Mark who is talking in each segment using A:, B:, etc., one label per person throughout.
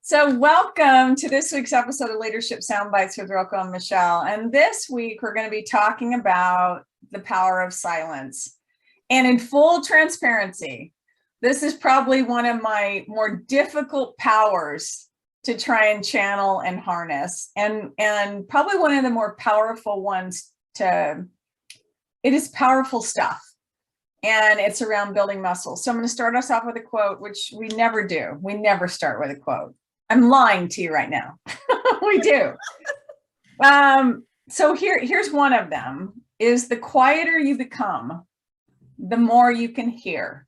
A: So welcome to this week's episode of Leadership Soundbites with RokoM and Michelle. And this week, we're going to be talking about the power of silence. And in full transparency, this is probably one of my more difficult powers to try and channel and harness. And probably one of the more powerful ones it is powerful stuff. And it's around building muscle. So I'm going to start us off with a quote, which we never do. We never start with a quote. I'm lying to you right now. We do. So here's one of them is the quieter you become, the more you can hear.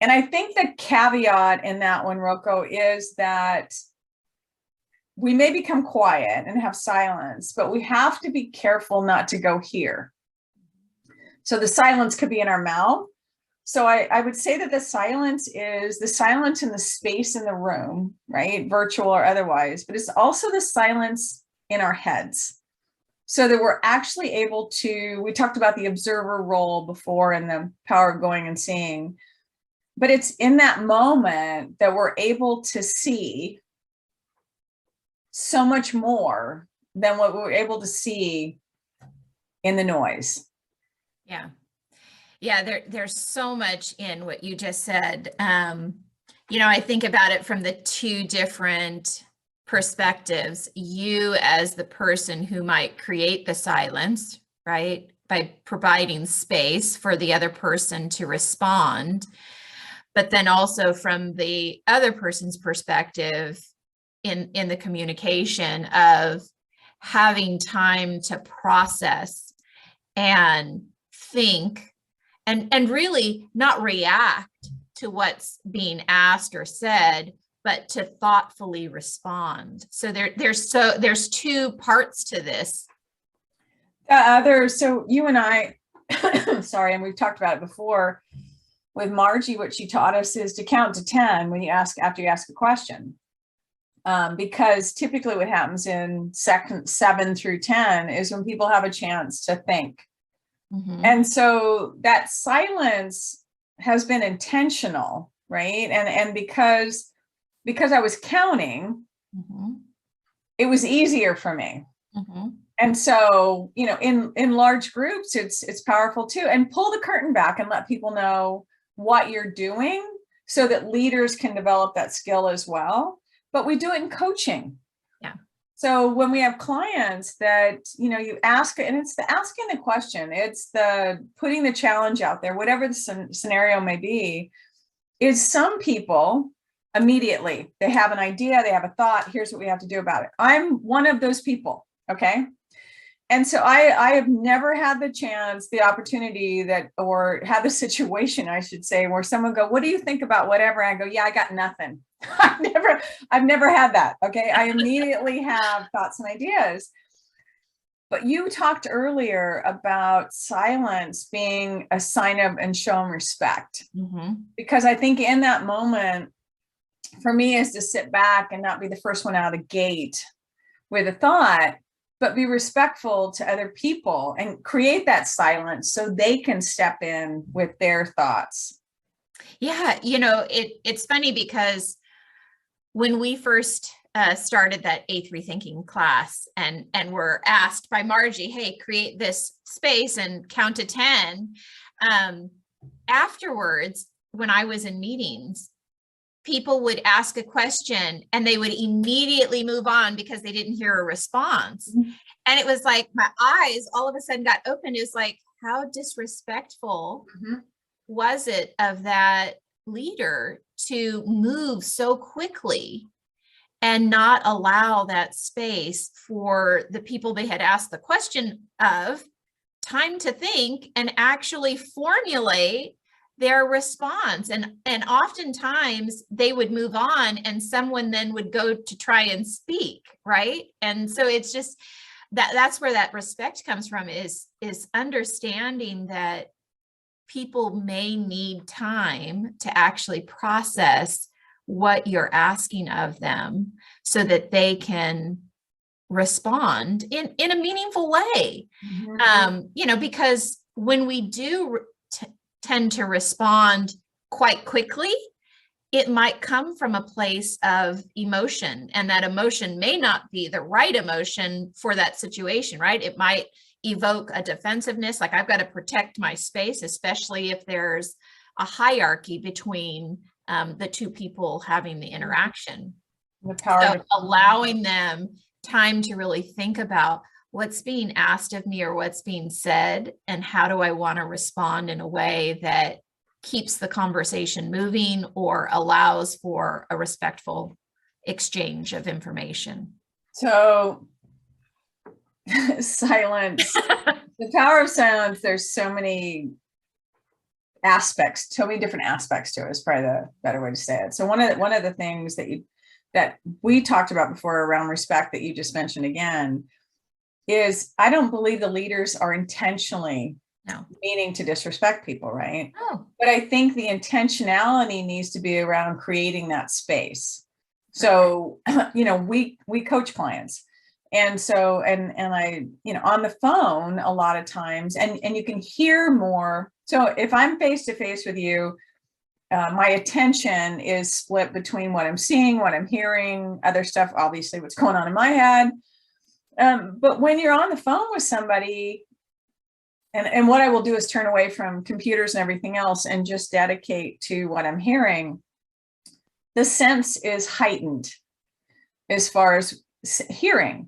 A: And I think the caveat in that one, Roko, is that we may become quiet and have silence, but we have to be careful not to go here. So the silence could be in our mouth. So I would say that the silence is the silence in the space in the room, right? Virtual or otherwise, but it's also the silence in our heads. So that we're actually able to, we talked about the observer role before and the power of going and seeing, but it's in that moment that we're able to see so much more than what we were able to see in the noise.
B: Yeah. Yeah, there's so much in what you just said. I think about it from the two different perspectives. You as the person who might create the silence, right? By providing space for the other person to respond. But then also from the other person's perspective in the communication of having time to process and think and really not react to what's being asked or said, but to thoughtfully respond. So there's two parts to this.
A: So you and I, sorry, and we've talked about it before with Margie, what she taught us is to count to 10 after you ask a question. Because typically what happens in second 7 through 10 is when people have a chance to think. Mm-hmm. And so that silence has been intentional, right? And because I was counting, mm-hmm. It was easier for me. Mm-hmm. And so, in large groups, it's powerful too. And pull the curtain back and let people know what you're doing so that leaders can develop that skill as well. But we do it in coaching. Yeah. So when we have clients that, you ask, and it's the asking the question, it's the putting the challenge out there, whatever the scenario may be, is some people immediately, they have an idea, they have a thought, here's what we have to do about it. I'm one of those people. Okay. And so I have never had the opportunity or had the situation, I should say, where someone go, what do you think about whatever? And I go, yeah, I got nothing. I've never had that. Okay. I immediately have thoughts and ideas. But you talked earlier about silence being a sign of and showing respect. Mm-hmm. Because I think in that moment, for me, is to sit back and not be the first one out of the gate with a thought, but be respectful to other people and create that silence so they can step in with their thoughts.
B: Yeah. It's funny because when we first started that A3 thinking class and were asked by Margie, hey, create this space and count to 10. Afterwards, when I was in meetings, people would ask a question and they would immediately move on because they didn't hear a response. Mm-hmm. And it was like my eyes all of a sudden got open. It was like, how disrespectful mm-hmm. was it of that leader to move so quickly and not allow that space for the people they had asked the question of time to think and actually formulate their response. And oftentimes they would move on and someone then would go to try and speak, right? And so it's just that's where that respect comes from is understanding that people may need time to actually process what you're asking of them so that they can respond in a meaningful way. Mm-hmm. Because when we do tend to respond quite quickly, it might come from a place of emotion, and that emotion may not be the right emotion for that situation, right? It might evoke a defensiveness, like I've got to protect my space, especially if there's a hierarchy between the two people having the interaction.
A: The power
B: So
A: of
B: allowing them time to really think about what's being asked of me or what's being said, and how do I want to respond in a way that keeps the conversation moving or allows for a respectful exchange of information.
A: So silence, the power of silence, there's so many aspects, so many different aspects to it is probably the better way to say it. So one of the things that we talked about before around respect that you just mentioned again is I don't believe the leaders are intentionally meaning to disrespect people, right?
B: Oh.
A: But I think the intentionality needs to be around creating that space. So, we coach clients. And so, and I, on the phone a lot of times, and you can hear more. So if I'm face to face with you, my attention is split between what I'm seeing, what I'm hearing, other stuff, obviously what's going on in my head. But when you're on the phone with somebody, and what I will do is turn away from computers and everything else and just dedicate to what I'm hearing, the sense is heightened as far as hearing.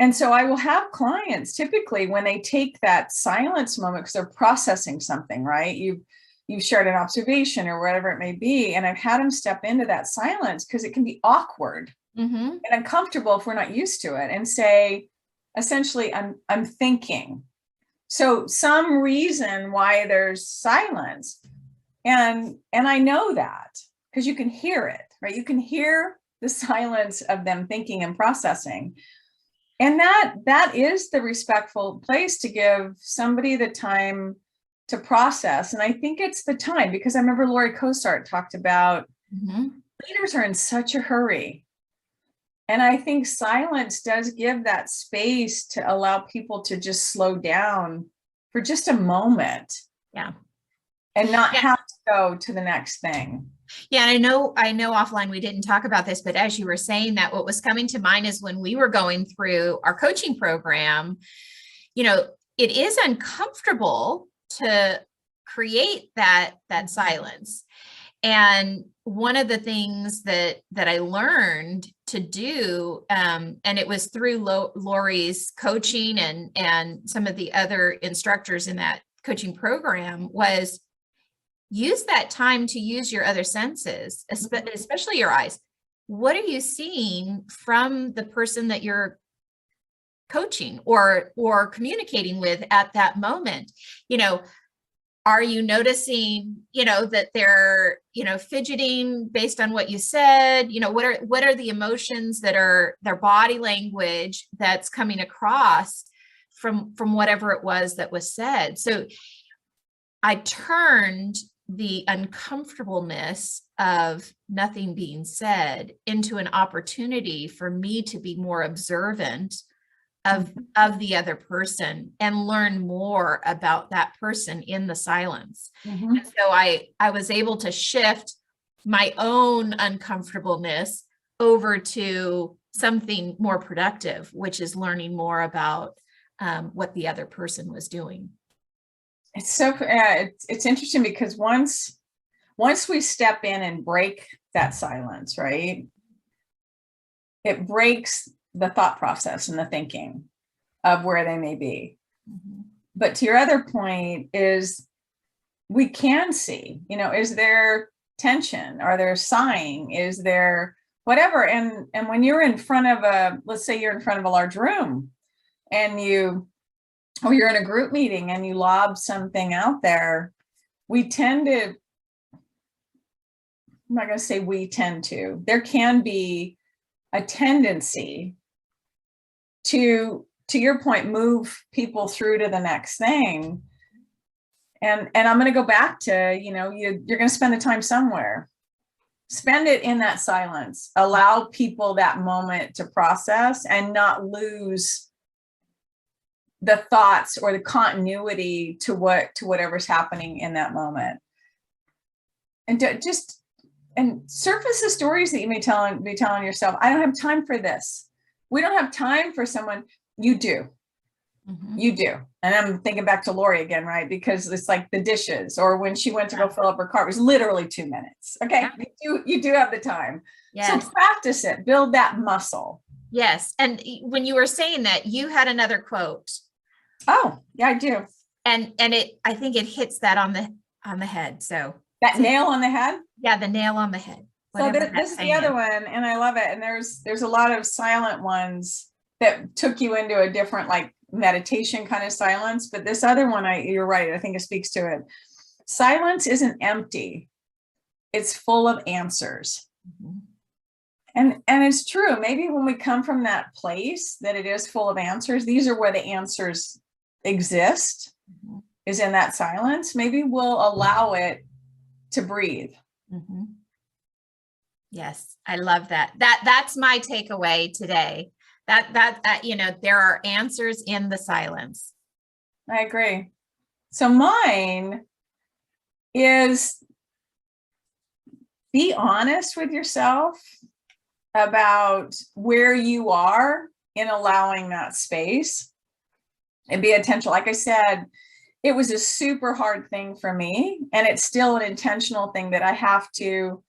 A: And so I will have clients typically when they take that silence moment because they're processing something, right? You've shared an observation or whatever it may be. And I've had them step into that silence because it can be awkward and uncomfortable if we're not used to it, and say, essentially, I'm thinking. So some reason why there's silence. And I know that because you can hear it, right? You can hear the silence of them thinking and processing. And that is the respectful place to give somebody the time to process. And I think it's the time, because I remember Lori Kosart talked about leaders are in such a hurry. And I think silence does give that space to allow people to just slow down for just a moment.
B: Yeah.
A: And not have to go to the next thing.
B: Yeah. And I know offline we didn't talk about this, but as you were saying that, what was coming to mind is when we were going through our coaching program, it is uncomfortable to create that silence. And one of the things that I learned to do, and it was through Lori's coaching and some of the other instructors in that coaching program, was use that time to use your other senses, especially your eyes. What are you seeing from the person that you're coaching or communicating with at that moment? Are you noticing, that they're, fidgeting based on what you said? What are the emotions that are their body language that's coming across from whatever it was that was said? So I turned the uncomfortableness of nothing being said into an opportunity for me to be more observant of the other person and learn more about that person in the silence. And so I was able to shift my own uncomfortableness over to something more productive, which is learning more about what the other person was doing.
A: It's so it's interesting because once we step in and break that silence, right, it breaks the thought process and the thinking of where they may be. But to your other point is, we can see, is there tension? Are there sighing? Is there whatever? And when you're in front of let's say you're in front of a large room and you're in a group meeting and you lob something out there, we tend to, I'm not going to say we tend to, there can be a tendency to your point, move people through to the next thing. And I'm going to go back to, you're going to spend the time somewhere. Spend it in that silence. Allow people that moment to process and not lose the thoughts or the continuity to whatever's happening in that moment. And just surface the stories that you may be telling yourself. I don't have time for this. We don't have time for someone. You do. You do. And I'm thinking back to Lori again, right? Because it's like the dishes, or when she went to go fill up her car, it was literally 2 minutes. Okay. You do have the time.
B: Yes.
A: So practice it, build that muscle.
B: Yes. And when you were saying that, you had another quote.
A: Oh, yeah, I do.
B: And I think it hits that on the head. So
A: that nail on the head.
B: Yeah. The nail on the head.
A: So this is the other one. And I love it. And there's a lot of silent ones that took you into a different, like, meditation kind of silence. But this other one, you're right. I think it speaks to it. Silence isn't empty. It's full of answers. And it's true. Maybe when we come from that place that it is full of answers, these are where the answers exist, is in that silence. Maybe we'll allow it to breathe.
B: Yes. I love that. That's my takeaway today. That, there are answers in the silence.
A: I agree. So mine is, be honest with yourself about where you are in allowing that space, and be intentional. Like I said, it was a super hard thing for me, and it's still an intentional thing that I have to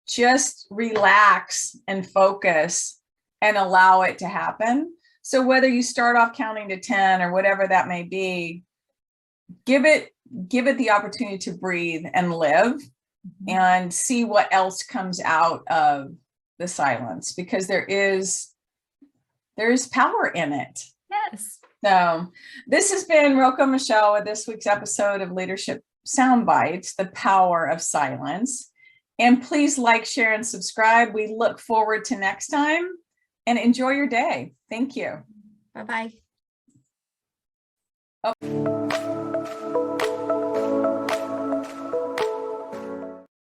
A: just relax and focus and allow it to happen. So whether you start off counting to 10 or whatever that may be, give it the opportunity to breathe and live, and see what else comes out of the silence, because there is power in it.
B: Yes.
A: So this has been RokoM Michele with this week's episode of Leadership Soundbites, the power of silence. And please like, share, and subscribe. We look forward to next time, and enjoy your day. Thank you.
B: Bye-bye.
A: Oh.